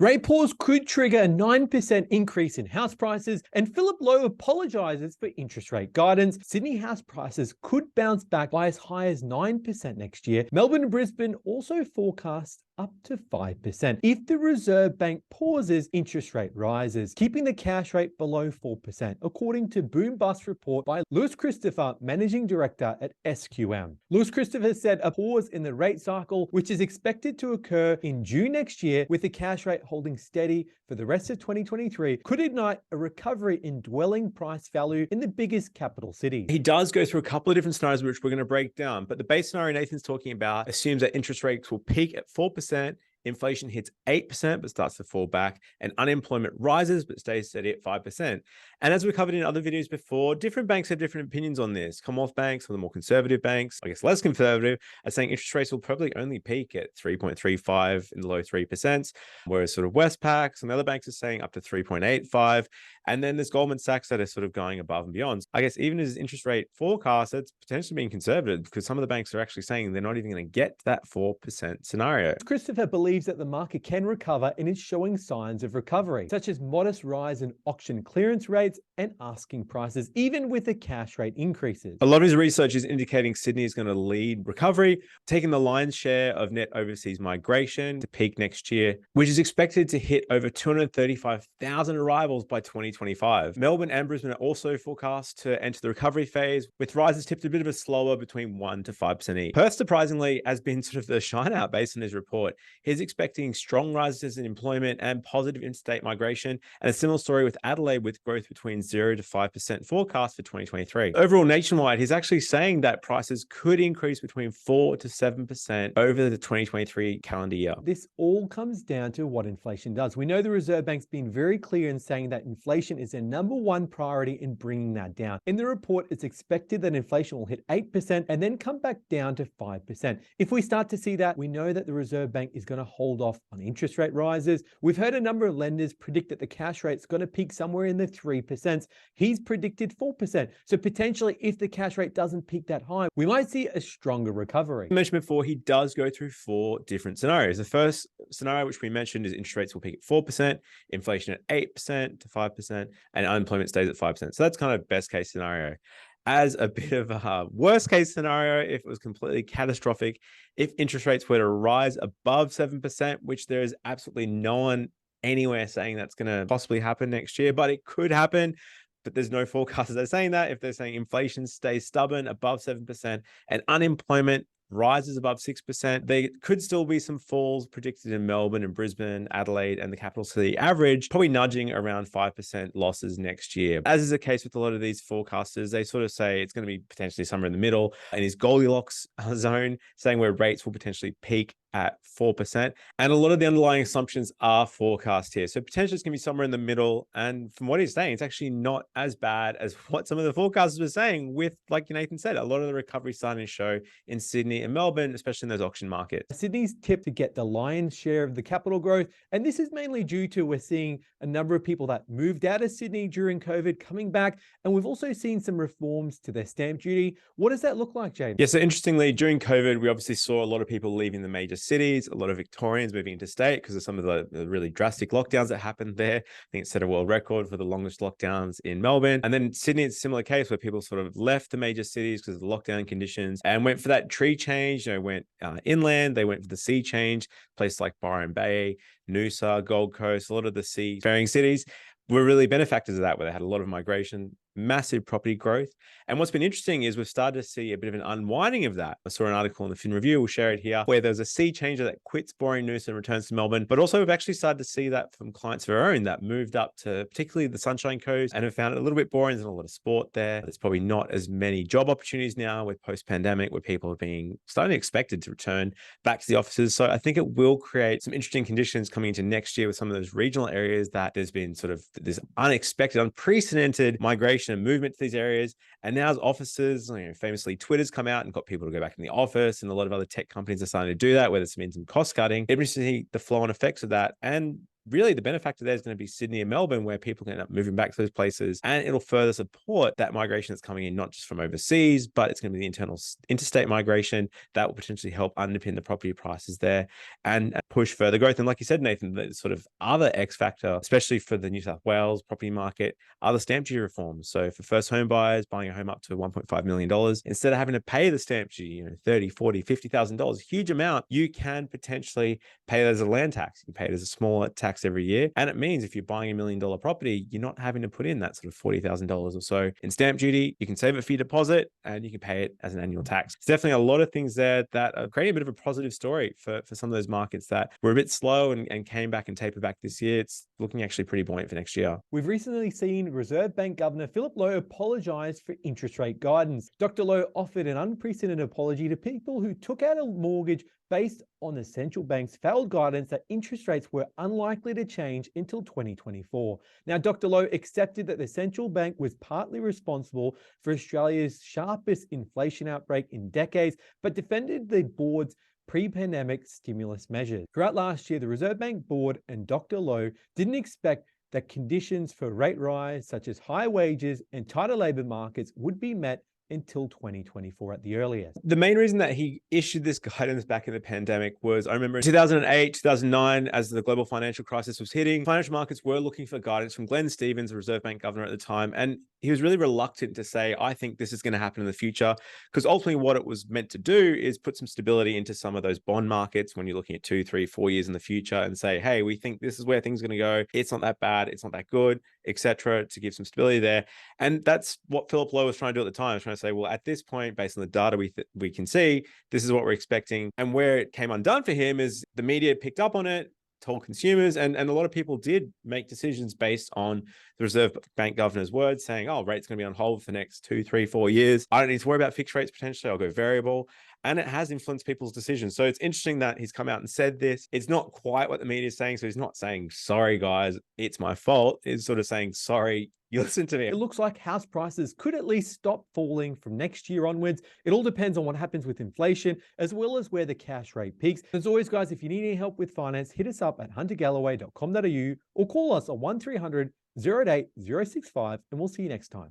Rate pause could trigger a 9% increase in house prices, and Philip Lowe apologises for interest rate guidance. Sydney house prices could bounce back by as high as 9% next year. Melbourne and Brisbane also forecast up to 5% if the Reserve Bank pauses interest rate rises, keeping the cash rate below 4%, according to Boom Bust report by Lewis Christopher, Managing Director at SQM. Lewis Christopher said a pause in the rate cycle, which is expected to occur in June next year, with the cash rate holding steady for the rest of 2023, could ignite a recovery in dwelling price value in the biggest capital cities. He does go through a couple of different scenarios, which we're going to break down, but the base scenario Nathan's talking about assumes that interest rates will peak at 4%, inflation hits 8% but starts to fall back, and unemployment rises but stays steady at 5%. And as we covered in other videos before, different banks have different opinions on this. Commonwealth banks, some of the more conservative banks, I guess less conservative, are saying interest rates will probably only peak at 3.35 in the low 3%, whereas sort of Westpac, some other banks are saying up to 3.85. And then there's Goldman Sachs that are sort of going above and beyond. I guess even as interest rate forecast, it's potentially being conservative because some of the banks are actually saying they're not even going to get to that 4% scenario. Christopher believes that the market can recover and is showing signs of recovery, such as modest rise in auction clearance rates and asking prices, even with the cash rate increases. A lot of his research is indicating Sydney is going to lead recovery, taking the lion's share of net overseas migration to peak next year, which is expected to hit over 235,000 arrivals by 2025. Melbourne and Brisbane are also forecast to enter the recovery phase, with rises tipped a bit of a slower between 1 to 5% each. Perth, surprisingly, has been sort of the shine out based on his report. He's expecting strong rises in employment and positive interstate migration, and a similar story with Adelaide, with growth between 0 to 5% forecast for 2023. Overall, nationwide, he's actually saying that prices could increase between 4 to 7% over the 2023 calendar year. This all comes down to what inflation does. We know the Reserve Bank's been very clear in saying that inflation is their number one priority in bringing that down. In the report, it's expected that inflation will hit 8% and then come back down to 5%. If we start to see that, we know that the Reserve Bank is going to hold off on interest rate rises. We've heard a number of lenders predict that the cash rate's going to peak somewhere in the 3%. He's predicted 4%. So potentially, if the cash rate doesn't peak that high, we might see a stronger recovery. I mentioned before, he does go through 4 different scenarios. The first scenario, which we mentioned, is interest rates will peak at 4%, inflation at 8% to 5%, and unemployment stays at 5%. So that's kind of best case scenario. As a bit of a worst case scenario, if it was completely catastrophic, if interest rates were to rise above 7%, which there is absolutely no one anywhere saying that's going to possibly happen next year, but it could happen. But there's no forecasters that are saying that. If they're saying inflation stays stubborn above 7% and unemployment rises above 6%, there could still be some falls predicted in Melbourne and Brisbane, Adelaide, and the capital city average, probably nudging around 5% losses next year. As is the case with a lot of these forecasters, they sort of say it's going to be potentially somewhere in the middle in his Goldilocks zone, saying where rates will potentially peak at 4%. And a lot of the underlying assumptions are forecast here. So potentially it's going to be somewhere in the middle. And from what he's saying, it's actually not as bad as what some of the forecasters were saying, with, like Nathan said, a lot of the recovery starting to show in Sydney and Melbourne, especially in those auction markets. Sydney's tipped to get the lion's share of the capital growth. And this is mainly due to we're seeing a number of people that moved out of Sydney during COVID coming back. And we've also seen some reforms to their stamp duty. What does that look like, James? Yeah, so interestingly, during COVID, we obviously saw a lot of people leaving the major cities, a lot of Victorians moving into state because of some of the really drastic lockdowns that happened there. I think it set a world record for the longest lockdowns in Melbourne. And then Sydney, it's a similar case where people sort of left the major cities because of the lockdown conditions and went for that tree change, went inland. They went for the sea change, places like Byron Bay, Noosa, Gold Coast, a lot of the seafaring cities were really benefactors of that, where they had a lot of migration, massive property growth. And what's been interesting is we've started to see a bit of an unwinding of that. I saw an article in the Fin Review, we'll share it here, where there's a sea changer that quits boring Noosa and returns to Melbourne. But also we've actually started to see that from clients of our own that moved up to particularly the Sunshine Coast and have found it a little bit boring. There's not a lot of sport there. There's probably not as many job opportunities now with post-pandemic, where people are being starting expected to return back to the offices. So I think it will create some interesting conditions coming into next year with some of those regional areas that there's been sort of this unexpected, unprecedented migration and movement to these areas. And now as offices, famously Twitter's come out and got people to go back in the office, and a lot of other tech companies are starting to do that, where there's been some cost cutting. It means to see the flow and effects of that. And really the benefactor there is going to be Sydney and Melbourne, where people can end up moving back to those places, and it'll further support that migration that's coming in, not just from overseas, but it's going to be the internal interstate migration that will potentially help underpin the property prices there and push further growth. And like you said, Nathan, the sort of other X factor, especially for the New South Wales property market, are the stamp duty reforms. So for first home buyers buying a home up to $1.5 million, instead of having to pay the stamp duty, $30,000, $40,000, $50,000, huge amount, you can potentially pay it as a land tax. You pay it as a smaller tax every year. And it means if you're buying $1 million property, you're not having to put in that sort of $40,000 or so in stamp duty. You can save it for your deposit and you can pay it as an annual tax. It's definitely a lot of things there that are creating a bit of a positive story for some of those markets that were a bit slow and came back and tapered back this year. It's looking actually pretty buoyant for next year. We've recently seen Reserve Bank Governor Philip Lowe apologise for interest rate guidance. Dr. Lowe offered an unprecedented apology to people who took out a mortgage based on the central bank's failed guidance that interest rates were unlikely to change until 2024. Now, Dr. Lowe accepted that the central bank was partly responsible for Australia's sharpest inflation outbreak in decades, but defended the board's pre-pandemic stimulus measures. Throughout last year, the Reserve Bank board and Dr. Lowe didn't expect that conditions for rate rise, such as high wages and tighter labour markets, would be met until 2024 at the earliest. The main reason that he issued this guidance back in the pandemic was, I remember in 2008, 2009, as the global financial crisis was hitting, financial markets were looking for guidance from Glenn Stevens, the Reserve Bank governor at the time. And he was really reluctant to say, I think this is going to happen in the future, because ultimately what it was meant to do is put some stability into some of those bond markets when you're looking at 2, 3, 4 years in the future and say, hey, we think this is where things are going to go. It's not that bad. It's not that good, etc., to give some stability there. And that's what Philip Lowe was trying to do at the time. He was trying to say, well, at this point, based on the data we can see, this is what we're expecting. And where it came undone for him is the media picked up on it, told consumers, and a lot of people did make decisions based on the Reserve Bank governor's words, saying, oh, rate's going to be on hold for the next 2, 3, 4 years. I don't need to worry about fixed rates potentially. I'll go variable. And it has influenced people's decisions. So it's interesting that he's come out and said this. It's not quite what the media is saying. So he's not saying, sorry, guys, it's my fault. He's sort of saying, sorry, you listen to me. It looks like house prices could at least stop falling from next year onwards. It all depends on what happens with inflation, as well as where the cash rate peaks. As always, guys, if you need any help with finance, hit us up at huntergalloway.com.au or call us on 1300 088 065, and we'll see you next time.